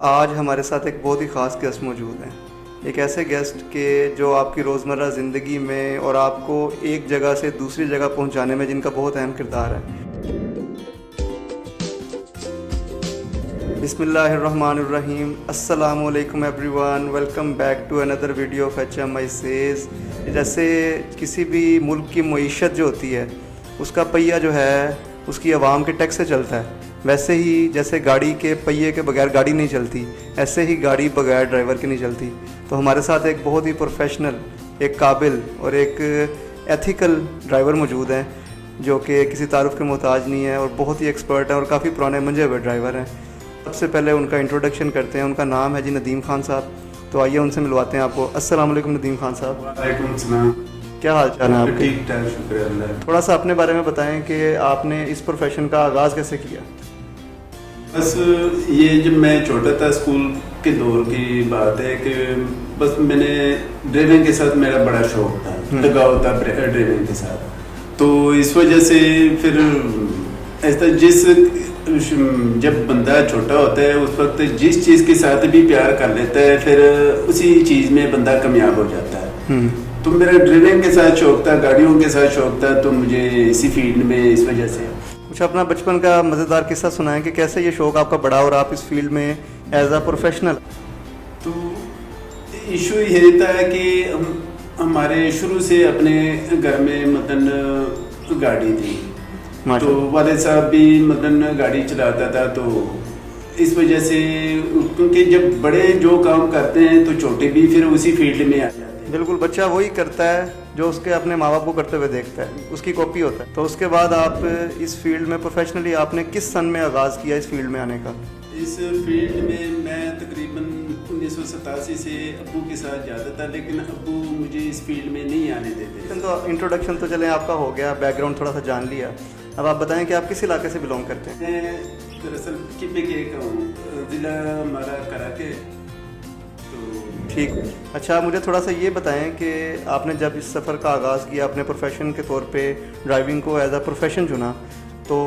آج ہمارے ساتھ ایک بہت ہی خاص گیسٹ موجود ہیں، ایک ایسے گیسٹ کہ جو آپ کی روزمرہ زندگی میں اور آپ کو ایک جگہ سے دوسری جگہ پہنچانے میں جن کا بہت اہم کردار ہے۔ بسم اللہ الرحمن الرحیم، السلام علیکم everyone, welcome back to another video of HMI سیز۔ جیسے کسی بھی ملک کی معیشت جو ہوتی ہے اس کا پہیہ جو ہے اس کی عوام کے ٹیکس سے چلتا ہے، ویسے ہی جیسے گاڑی کے پہیے کے بغیر گاڑی نہیں چلتی، ایسے ہی گاڑی بغیر ڈرائیور کی نہیں چلتی۔ تو ہمارے ساتھ ایک بہت ہی پروفیشنل، ایک قابل اور ایک ایتھیکل ڈرائیور موجود ہیں جو کہ کسی تعارف کے محتاج نہیں ہے اور بہت ہی ایکسپرٹ ہیں اور کافی پرانے منجے ہوئے ڈرائیور ہیں۔ سب سے پہلے ان کا انٹروڈکشن کرتے ہیں، ان کا نام ہے ندیم خان صاحب۔ تو آئیے ان سے ملواتے ہیں آپ کو۔ السلام علیکم ندیم خان صاحب۔ وعلیکم السلام۔ کیا حال چال ہے آپ کے؟ ٹھیک ٹھاک، شکریہ اللہ۔ تھوڑا سا اپنے بارے میں بتائیں کہ آپ نے اس پروفیشن کا آغاز کیسے کیا؟ بس یہ جب میں چھوٹا تھا اسکول کے دور کی بات ہے کہ بس میں نے ڈرائیونگ کے ساتھ میرا بڑا شوق تھا، لگاؤ تھا ڈرائیونگ کے ساتھ۔ تو اس وجہ سے پھر ایسا جب بندہ چھوٹا ہوتا ہے اس وقت جس چیز کے ساتھ بھی پیار کر لیتا ہے پھر اسی چیز میں بندہ کامیاب ہو جاتا ہے۔ تو میرا ڈرائیونگ کے ساتھ شوق تھا، گاڑیوں کے ساتھ شوق تھا، تو مجھے اسی فیلڈ میں اس وجہ سے کچھ اپنا بچپن کا مزیدار قصہ سنائیں کہ کیسے یہ شوق آپ کا بڑا اور آپ اس فیلڈ میں ایز اے پروفیشنل۔ تو ایشو یہ رہتا ہے کہ ہمارے شروع سے اپنے گھر میں مطلب گاڑی تھی، تو والد صاحب بھی مطلب گاڑی چلاتا تھا، تو اس وجہ سے کیونکہ جب بڑے جو کام کرتے ہیں تو چھوٹے بھی پھر اسی فیلڈ میں آ جاتے ہیں۔ بالکل، بچہ وہی کرتا ہے جو اس کے اپنے ماں باپ کو کرتے ہوئے دیکھتا ہے، اس کی کاپی ہوتا ہے۔ تو اس کے بعد آپ اس فیلڈ میں پروفیشنلی آپ نے کس سن میں آغاز کیا اس فیلڈ میں آنے کا؟ اس فیلڈ میں تقریباً 1987 سے ابو کے ساتھ جاتا تھا، لیکن ابو مجھے اس فیلڈ میں نہیں آنے دیتے۔ تو انٹروڈکشن تو چلیں آپ کا ہو گیا، بیک گراؤنڈ تھوڑا سا جان لیا، اب آپ بتائیں کہ آپ کس علاقے سے بلونگ کرتے ہیں؟ میں دراصل KPK کا ہوں، ضلع ہمارا کراکے۔ ٹھیک، اچھا مجھے تھوڑا سا یہ بتائیں کہ آپ نے جب اس سفر کا آغاز کیا، اپنے پروفیشن کے طور پہ ڈرائیونگ کو ایز اے پروفیشن چنا، تو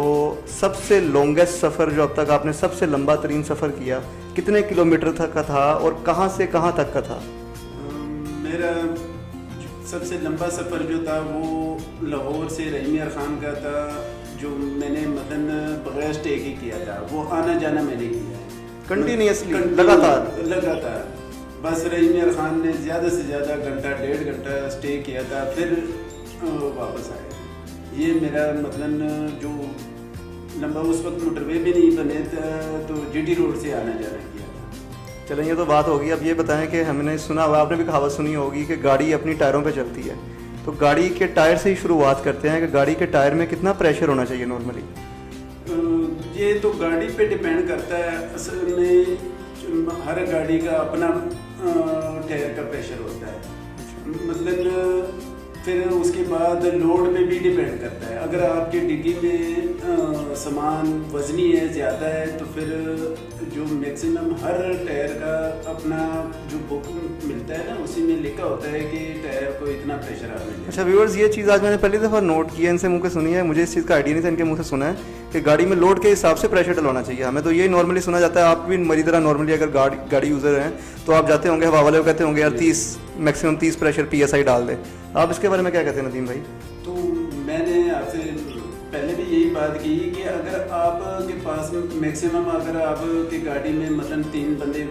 سب سے لانگیسٹ سفر جو اب تک آپ نے سب سے لمبا ترین سفر کیا کتنے کلومیٹر تک کا تھا اور کہاں سے کہاں تک کا تھا؟ میرا سب سے لمبا سفر جو تھا وہ لاہور سے رحیم خان کا تھا، جو میں نے مطلب بغیر اسٹے کی کیا تھا، وہ آنا جانا میں نے کیا کنٹینیوسلی لگاتار۔ بس رحیم خان نے زیادہ سے زیادہ گھنٹہ 1.5 گھنٹہ اسٹے کیا تھا، پھر واپس آئے۔ یہ میرا مطلب جو لمبا، اس وقت موٹر وے بھی نہیں بنے تھا تو GT روڈ سے آنا جانا کیا تھا۔ چلیں یہ تو بات ہوگی، اب یہ بتائیں کہ ہم نے سنا ہوا، آپ نے بھی کہاوت سنی ہوگی کہ گاڑی اپنی ٹائروں پہ چلتی ہے، تو گاڑی کے ٹائر سے ہی شروعات کرتے ہیں کہ گاڑی کے ٹائر میں کتنا پریشر ہونا چاہیے نارملی؟ یہ تو گاڑی پہ ڈپینڈ کرتا ہے، اصل میں ہر گاڑی کا اپنا ٹائر کا پریشر ہوتا ہے، مطلب پھر اس کے بعد لوڈ پہ بھی ڈپینڈ کرتا ہے۔ اگر آپ کے ڈگی میں سامان وزنی ہے، زیادہ ہے، تو پھر جو میکسیمم ہر ٹائر کا اپنا جو بک ملتا ہے نا، اسی میں لکھا ہوتا ہے کہ ٹائر کو اتنا پریشر آنا ہے۔ اچھا ویورز، یہ چیز آج میں نے پہلی دفعہ نوٹ کی ہے، ان سے منہ کے سنی ہے، مجھے اس چیز کا آئیڈیا نہیں تھا، ان کے منہ سے سنا ہے کہ گاڑی میں لوڈ کے حساب سے پریشر ڈلوانا چاہیے۔ ہمیں تو یہی نارملی سنا جاتا ہے، آپ بھی میری طرح نارملی اگر گاڑی یوزر ہیں تو آپ جاتے ہوں گے ہوا والے کو کہتے ہوں گے یار 30 میکسیمم 30 پریشر PSI ڈال دے۔ آپ اس کے بارے میں کیا کہتے ہیں ندیم بھائی؟ تو میں نے آپ سے پہلے بھی یہی بات کی کہ اگر آپ کے پاس میکسیمم، اگر آپ کی گاڑی میں مثلاً 3 بندے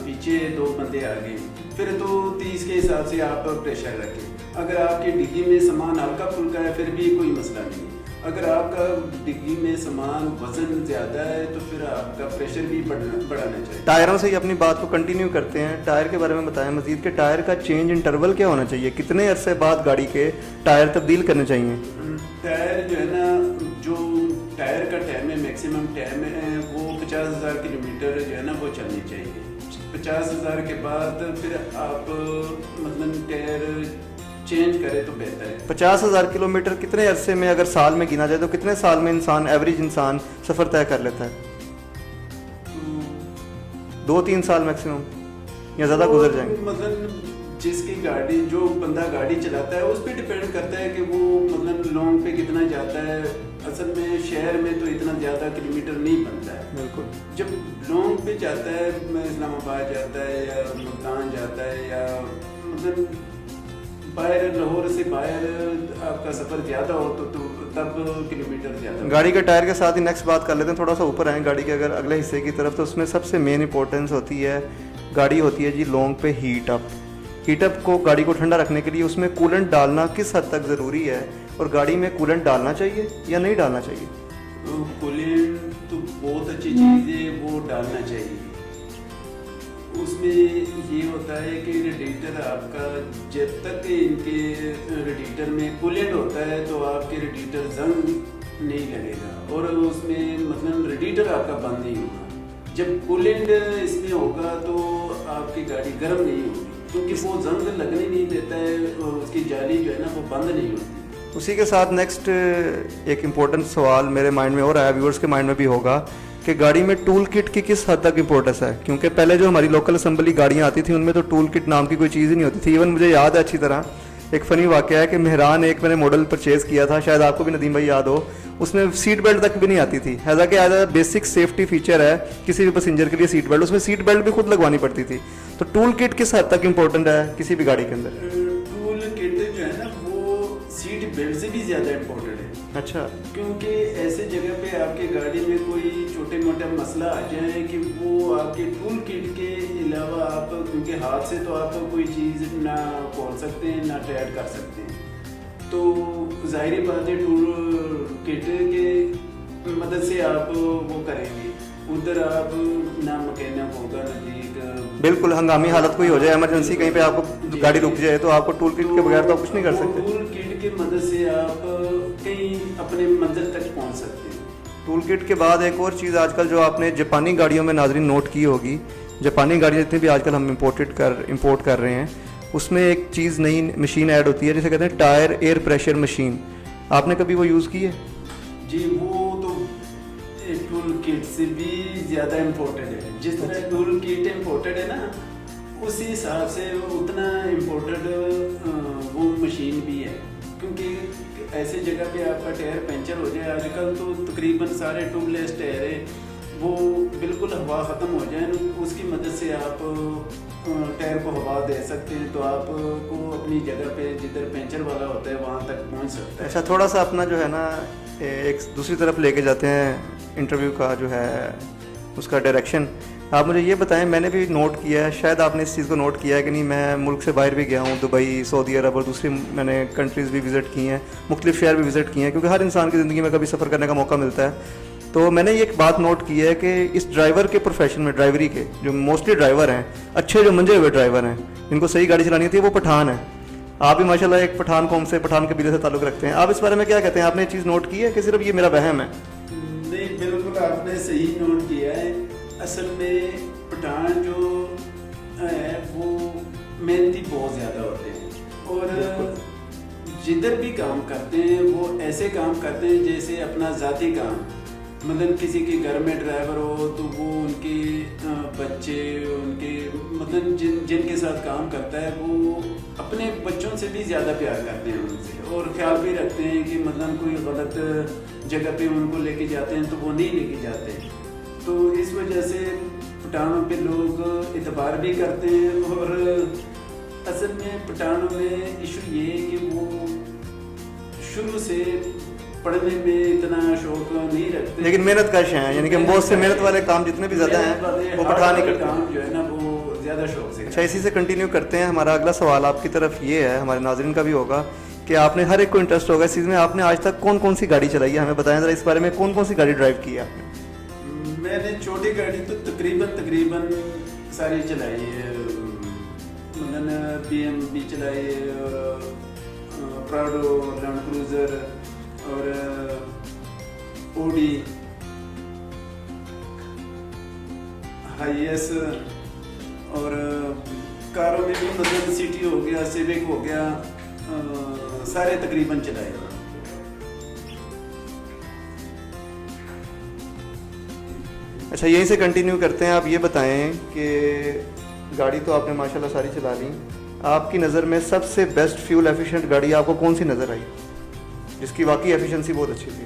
پیچھے 2 بندے آگے، پھر تو 30 کے حساب سے آپ پریشر رکھیں۔ اگر آپ کے ڈگی میں سامان ہلکا پھلکا ہے پھر بھی کوئی مسئلہ نہیں، اگر آپ کا ڈگی میں سامان وزن زیادہ ہے تو پھر آپ کا پریشر بھی بڑھانا چاہیے۔ ٹائروں سے ہی اپنی بات کو کنٹینیو کرتے ہیں، ٹائر کے بارے میں بتائیں مزید کہ ٹائر کا چینج انٹرول کیا ہونا چاہیے، کتنے عرصے بعد گاڑی کے ٹائر تبدیل کرنے چاہیے؟ ٹائر جو ہے نا، جو ٹائر کا ٹائم ہے میکسیمم ٹائم ہے وہ 50,000 کلومیٹر جو ہے نا وہ چلنی چاہیے۔ 50,000 کے بعد پھر آپ مطلب ٹائر چینج کرے تو بہتر ہے۔ 50,000 کلومیٹر کتنے عرصے میں، اگر سال میں گنا جائے تو کتنے سال میں انسان، ایوریج انسان سفر طے کر لیتا ہے؟ 2-3 سال میکسیمم یا زیادہ گزر جائیں گے؟ مطلب جس کی گاڑی، جو بندہ گاڑی چلاتا ہے اس پہ ڈپینڈ کرتا ہے کہ وہ مطلب لانگ پہ کتنا جاتا ہے۔ اصل میں شہر میں تو اتنا زیادہ کلومیٹر نہیں بنتا ہے. بالکل. جب لانگ پہ جاتا ہے, اسلام آباد جاتا ہے یا ملتان جاتا ہے یا مطلب باہر لاہور سے باہر آپ کا سفر زیادہ ہو تو تب کلومیٹر زیادہ. گاڑی کے ٹائر کے ساتھ ہی نیکسٹ بات کر لیتے ہیں, تھوڑا سا اوپر آئیں گاڑی کے اگر اگلے حصے کی طرف, تو اس میں سب سے مین امپورٹنس ہوتی ہے, گاڑی ہوتی ہے جی لانگ پہ ہیٹ اپ. ہیٹ اپ کو, گاڑی کو ٹھنڈا رکھنے کے لیے اس میں کولنٹ ڈالنا کس حد تک ضروری ہے, اور گاڑی میں کولنٹ ڈالنا چاہیے یا نہیں ڈالنا چاہیے؟ کولنٹ تو بہت اچھی چیز ہے, وہ ڈالنا چاہیے. اس میں یہ ہوتا ہے کہ ریڈیٹر آپ کا جب تک ان کے ریڈیٹر میں کولنٹ ہوتا ہے تو آپ کے ریڈیٹر زنگ نہیں لگے گا, اور اس میں مطلب ریڈیٹر آپ کا بند نہیں ہوگا. جب کولنٹ اس میں ہوگا تو آپ کی گاڑی گرم نہیں ہوگی, کیونکہ وہ زنگ لگنے نہیں دیتا ہے, اور اس کی جالی جو ہے نا وہ بند نہیں ہوتی. اسی کے ساتھ نیکسٹ ایک امپورٹنٹ سوال میرے مائنڈ میں اور آیا, ویورز کے مائنڈ میں بھی ہوگا, کہ گاڑی میں ٹول کٹ کی کس حد تک امپورٹنس ہے, کیونکہ پہلے جو ہماری لوکل اسمبلی گاڑیاں آتی تھیں ان میں تو ٹول کٹ نام کی کوئی چیز ہی نہیں ہوتی تھی. ایون مجھے یاد ہے اچھی طرح ایک فنی واقعہ ہے کہ مہران ایک میں نے ماڈل پرچیز کیا تھا, شاید آپ کو بھی ندیم بھائی یاد ہو, اس میں سیٹ بیلٹ تک بھی نہیں آتی تھی. حالانکہ as a basic safety feature ہے کسی بھی پیسنجر کے لیے سیٹ بیلٹ, اس میں سیٹ بیلٹ بھی خود لگوانی پڑتی تھی. تو ٹول کٹ کس حد تک امپورٹنٹ ہے کسی بھی گاڑی کے اندر؟ ٹول کٹ جو ہے نا وہ سیٹ بیلٹ سے بھی زیادہ امپورٹنٹ ہے. اچھا. کیونکہ ایسے جگہ پہ آپ کی گاڑی میں کوئی چھوٹے موٹا مسئلہ آ جائے کہ وہ آپ کے ٹول کٹ کے علاوہ آپ, کیونکہ ہاتھ سے تو آپ کوئی چیز نہ کھول سکتے ہیں نہ ٹائٹ کر سکتے ہیں, تو ظاہری بات ہے ٹول کٹ کے مدد سے آپ وہ کریں گے. ادھر آپ نہ مکینک ہوگا نزدیک, بالکل ہنگامی حالت کوئی ہو جائے, ایمرجنسی کہیں پہ آپ کو گاڑی رک جائے تو آپ کو ٹول کٹ کے بغیر تو کچھ نہیں کر سکتے. ٹول کٹ کی مدد سے آپ کہیں اپنے منزل تک پہنچ سکتے ہیں. ٹول کٹ کے بعد ایک اور چیز آج کل جو آپ نے جاپانی گاڑیوں میں ناظرین نوٹ کی ہوگی, جاپانی گاڑیاں جتنی بھی آج کل ہم امپورٹ کر رہے ہیں, اس میں ایک چیز نئی مشین ایڈ ہوتی ہے جسے کہتے ہیں ٹائر ایئر پریشر مشین. آپ نے کبھی وہ یوز کی ہے؟ جی وہ تو ٹول کٹ سے بھی زیادہ امپورٹنٹ ہے. جس طرح ٹول کٹ امپورٹنٹ ہے نا, اسی حساب سے اتنا امپورٹنٹ وہ مشین بھی ہے. کیونکہ ایسے جگہ پہ آپ کا ٹائر پنچر ہو جائے, آج کل تو تقریباً سارے ٹیوب لیس ٹائر ہیں, وہ بالکل ہوا ختم ہو جائے, اس کی مدد سے آپ ٹائر کو ہوا دے سکتے ہیں, تو آپ کو اپنی جگہ پہ جدھر پنچر والا ہوتا ہے وہاں تک پہنچ سکتا ہے. اچھا, تھوڑا سا اپنا جو ہے نا ایک دوسری طرف لے کے جاتے ہیں انٹرویو کا جو ہے اس کا ڈائریکشن. آپ مجھے یہ بتائیں, میں نے بھی نوٹ کیا ہے, شاید آپ نے اس چیز کو نوٹ کیا ہے کہ نہیں, میں ملک سے باہر بھی گیا ہوں, دبئی, سعودی عرب اور دوسری میں نے کنٹریز بھی وزٹ کی ہیں, مختلف شہر بھی وزٹ کیے ہیں, کیونکہ ہر انسان کی زندگی میں کبھی سفر کرنے کا موقع ملتا ہے. تو میں نے یہ ایک بات نوٹ کی ہے کہ اس ڈرائیور کے پروفیشن میں, ڈرائیوری کے جو موسٹلی ڈرائیور ہیں, اچھے جو منجے ہوئے ڈرائیور ہیں, جن کو صحیح گاڑی چلانی ہوتی ہے, وہ پٹھان ہیں. آپ بھی ماشاء اللہ ایک پٹھان قوم سے, پٹھان قبیلے سے تعلق رکھتے ہیں. آپ اس بارے میں کیا کہتے ہیں؟ آپ نے یہ چیز نوٹ کی ہے کہ صرف یہ میرا وہم ہے؟ نہیں, بالکل آپ نے صحیح نوٹ کیا ہے. اصل میں پٹھان جو ہے وہ محنتی بہت زیادہ ہوتے ہیں, اور جدھر بھی کام کرتے ہیں وہ ایسے کام کرتے ہیں جیسے اپنا ذاتی کام. مطلب کسی کے گھر میں ڈرائیور ہو تو وہ ان کے بچے, ان کے مطلب جن کے ساتھ کام کرتا ہے وہ اپنے بچوں سے بھی زیادہ پیار کرتے ہیں ان سے, اور خیال بھی رکھتے ہیں کہ مطلب کوئی غلط جگہ پہ ان کو لے کے جاتے ہیں تو وہ نہیں لے کے جاتے. تو اس وجہ سے پٹھانوں پہ لوگ اعتبار بھی کرتے ہیں. اور اصل میں پٹھانوں میں ایشو یہ ہے کہ وہ شروع سے پڑھنے میں اتنا شوق نہیں رکھتے, لیکن محنت کش ہیں, یعنی کہ بہت سے محنت والے کام جتنے بھی زیادہ ہیں وہ پٹھان ہی کرتے ہیں. کام جو ہے نا وہ زیادہ شوق سے. اچھا, اسی سے کنٹینیو کرتے ہیں. ہمارا اگلا سوال آپ کی طرف یہ ہے, ہمارے ناظرین کا بھی ہوگا, کہ آپ نے ہر ایک کو انٹرسٹ ہوگا اس چیز میں, آپ نے آج تک کون کون سی گاڑی چلائی ہے, ہمیں بتائیں ذرا اس بارے میں. کون کون سی گاڑی ڈرائیو کی ہے آپ نے؟ میں نے چھوٹی گاڑی تو تقریباً ساری چلائی ہے. بی ایم بھی چلائی ہے, اور پراڈو, لینڈ کروزر, اور اوڈی, ہائی ایس, اور کاروں میں بھی مطلب سٹی ہو گیا, سیوک ہو گیا, سارے تقریباً چلائے. اچھا, یہیں سے کنٹینیو کرتے ہیں. آپ یہ بتائیں کہ گاڑی تو آپ نے ماشاءاللہ ساری چلا لی, آپ کی نظر میں سب سے بیسٹ فیول ایفیشینٹ گاڑی آپ کو کون سی نظر آئی, جس کی واقعی ایفیشنسی بہت اچھی تھی؟